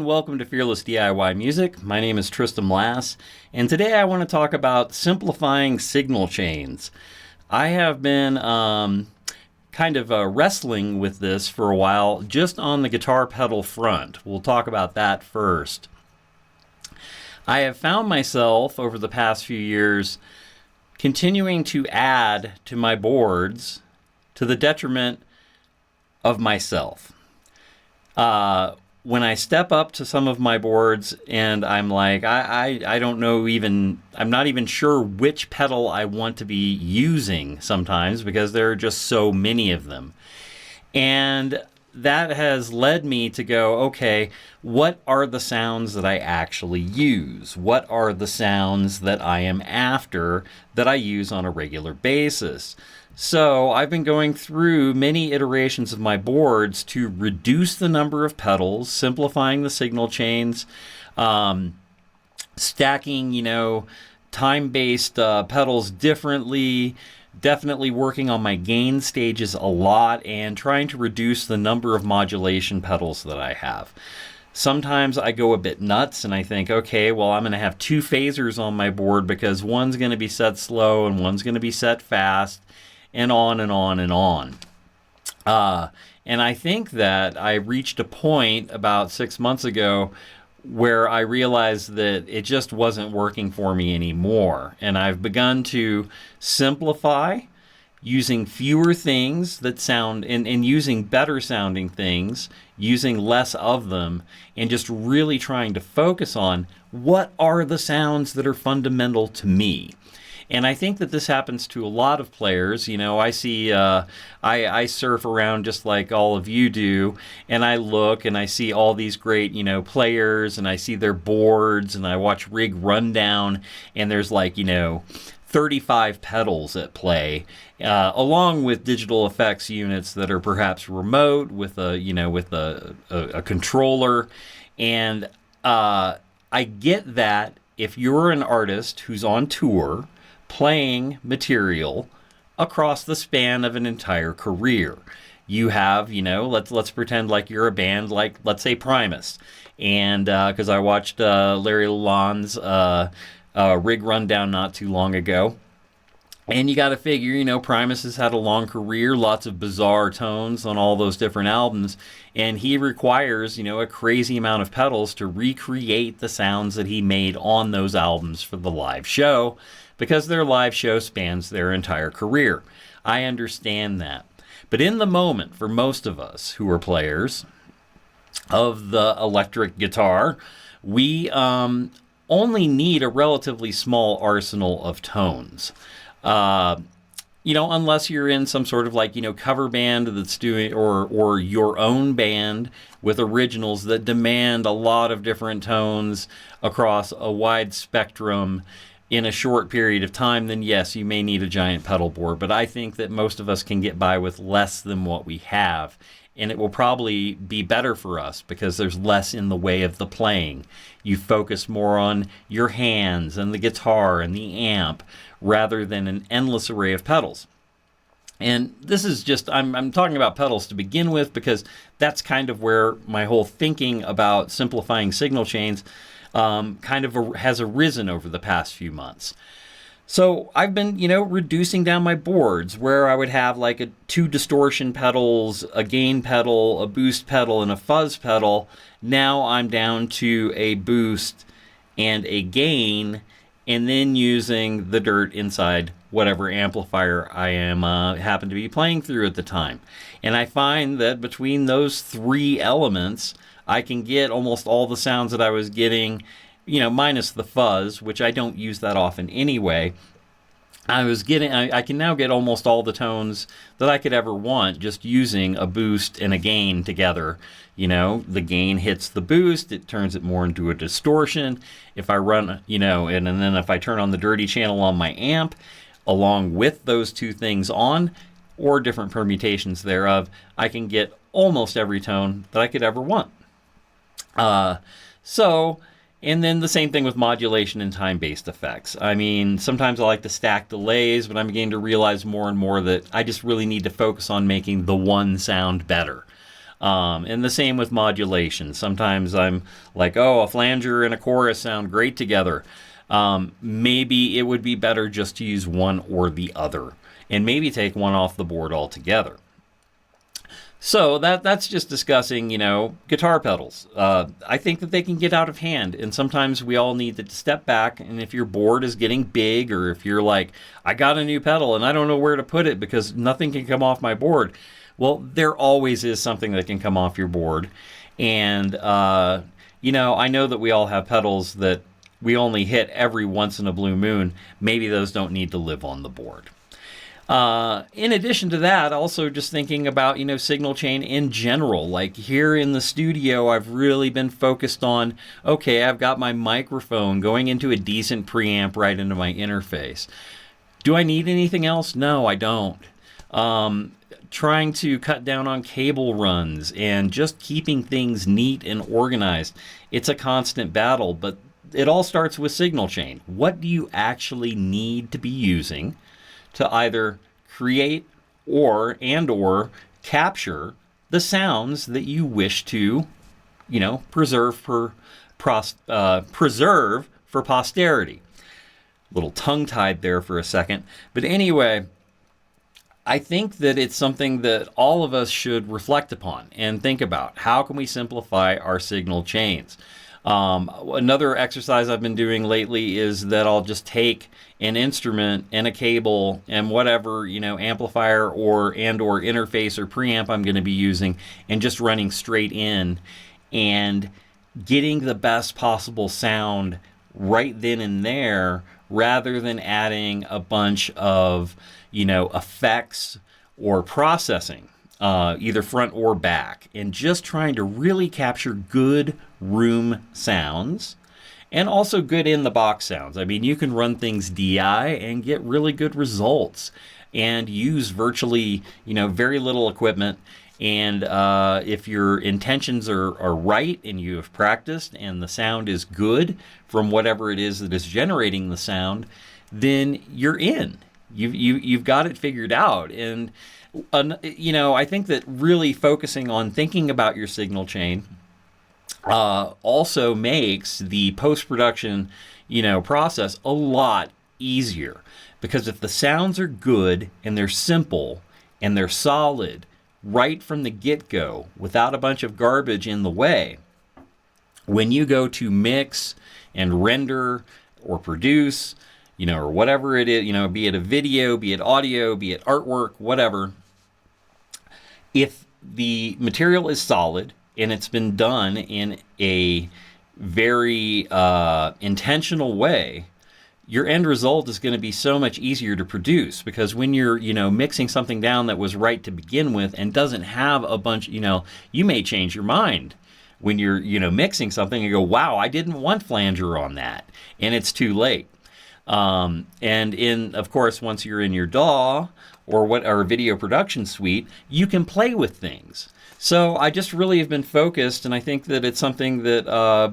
welcome to Fearless DIY Music. My name is Tristan Lass, and today I want to talk about simplifying signal chains. I have been wrestling with this for a while, just on the guitar pedal front. We'll talk about that first. I have found myself, over the past few years, continuing to add to my boards to the detriment of myself. When I step up to some of my boards and I'm like, I don't know even, I'm not even sure which pedal I want to be using sometimes because there are just so many of them. And that has led me to go, okay, what are the sounds that I actually use? What are the sounds that I am after that I use on a regular basis? So I've been going through many iterations of my boards to reduce the number of pedals, simplifying the signal chains, stacking, time-based pedals differently, definitely working on my gain stages a lot, and trying to reduce the number of modulation pedals that I have. Sometimes I go a bit nuts and I think, okay, well, I'm going to have two phasers on my board because one's going to be set slow and one's going to be set fast, and on and on and on. And I think that I reached a point about 6 months ago where I realized that it just wasn't working for me anymore. And I've begun to simplify, using fewer things that sound, and using better sounding things, using less of them, and just really trying to focus on what are the sounds that are fundamental to me. And I think that this happens to a lot of players. I see, I surf around just like all of you do, and I look and I see all these great, players, and I see their boards, and I watch Rig Rundown, and there's 35 pedals at play, along with digital effects units that are perhaps remote with a controller. And I get that if you're an artist who's on tour, playing material across the span of an entire career. You have, let's pretend like you're a band like, let's say, Primus. And because I watched Larry Lalonde's Rig Rundown not too long ago. And you got to figure, Primus has had a long career, lots of bizarre tones on all those different albums. And he requires, a crazy amount of pedals to recreate the sounds that he made on those albums for the live show, because their live show spans their entire career. I understand that. But in the moment, for most of us who are players of the electric guitar, we only need a relatively small arsenal of tones. Unless you're in some sort of cover band that's doing, or your own band with originals that demand a lot of different tones across a wide spectrum in a short period of time, then yes, you may need a giant pedal board. But I think that most of us can get by with less than what we have. And it will probably be better for us because there's less in the way of the playing. You focus more on your hands and the guitar and the amp rather than an endless array of pedals. And this is just, I'm talking about pedals to begin with because that's kind of where my whole thinking about simplifying signal chains has arisen over the past few months. So I've been, reducing down my boards where I would have two distortion pedals, a gain pedal, a boost pedal, and a fuzz pedal. Now I'm down to a boost and a gain, and then using the dirt inside whatever amplifier I am happen to be playing through at the time. And I find that between those three elements, I can get almost all the sounds that I was getting, minus the fuzz, which I don't use that often anyway. I can now get almost all the tones that I could ever want just using a boost and a gain together. The gain hits the boost, it turns it more into a distortion. If I run, and then if I turn on the dirty channel on my amp, along with those two things on, or different permutations thereof, I can get almost every tone that I could ever want. And then the same thing with modulation and time-based effects. I mean, sometimes I like to stack delays, but I'm beginning to realize more and more that I just really need to focus on making the one sound better. And the same with modulation. Sometimes I'm like, oh, a flanger and a chorus sound great together. Maybe it would be better just to use one or the other, and maybe take one off the board altogether. So that's just discussing, guitar pedals. I think that they can get out of hand, and sometimes we all need to step back. And if your board is getting big, or if you're like, I got a new pedal and I don't know where to put it because nothing can come off my board, well, there always is something that can come off your board. And I know that we all have pedals that we only hit every once in a blue moon. Maybe those don't need to live on the board. In addition to that, also just thinking about, signal chain in general. Like here in the studio, I've really been focused on, okay, I've got my microphone going into a decent preamp right into my interface. Do I need anything else? No, I don't. Trying to cut down on cable runs and just keeping things neat and organized. It's a constant battle, but it all starts with signal chain. What do you actually need to be using to either create or capture the sounds that you wish to, preserve for posterity? A little tongue-tied there for a second. But anyway, I think that it's something that all of us should reflect upon and think about. How can we simplify our signal chains? Another exercise I've been doing lately is that I'll just take an instrument and a cable and whatever, amplifier or interface or preamp I'm going to be using, and just running straight in and getting the best possible sound right then and there, rather than adding a bunch of, effects or processing, either front or back, and just trying to really capture good room sounds and also good in the box sounds. I mean, you can run things DI and get really good results and use virtually, very little equipment. And if your intentions are right and you have practiced and the sound is good from whatever it is that is generating the sound, then you're in. You've got it figured out. And I think that really focusing on thinking about your signal chain also makes the post-production, process a lot easier. Because if the sounds are good and they're simple and they're solid right from the get-go without a bunch of garbage in the way, when you go to mix and render or produce, or whatever it is, be it a video, be it audio, be it artwork, whatever, if the material is solid and it's been done in a very intentional way, your end result is going to be so much easier to produce. Because when you're, mixing something down that was right to begin with and doesn't have a bunch, you may change your mind when you're, mixing something and go, wow, I didn't want flanger on that. And it's too late. And of course, once you're in your DAW or video production suite, you can play with things. So I just really have been focused, and I think that it's something that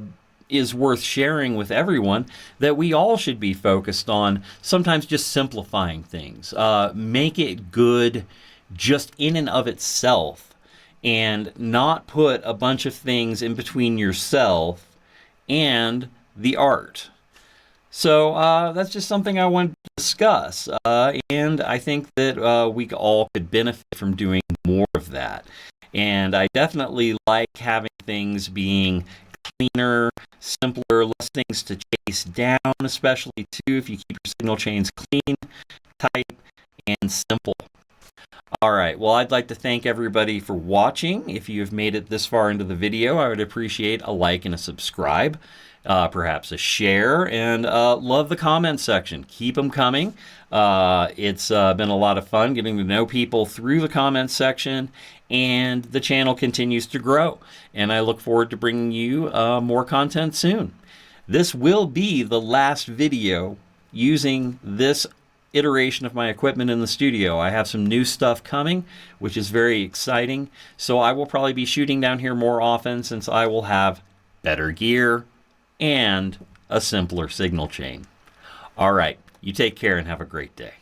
is worth sharing with everyone, that we all should be focused on sometimes just simplifying things. Make it good just in and of itself, and not put a bunch of things in between yourself and the art. So that's just something I wanted to discuss, and I think that we all could benefit from doing more of that. And I definitely like having things being cleaner, simpler, less things to chase down, especially too if you keep your signal chains clean, tight, and simple. All right, well, I'd like to thank everybody for watching. If you have made it this far into the video, I would appreciate a like and a subscribe. Perhaps a share, and love the comment section. Keep them coming. It's been a lot of fun getting to know people through the comment section, and the channel continues to grow. And I look forward to bringing you more content soon. This will be the last video using this iteration of my equipment in the studio. I have some new stuff coming, which is very exciting. So I will probably be shooting down here more often, since I will have better gear and a simpler signal chain. All right, you take care and have a great day.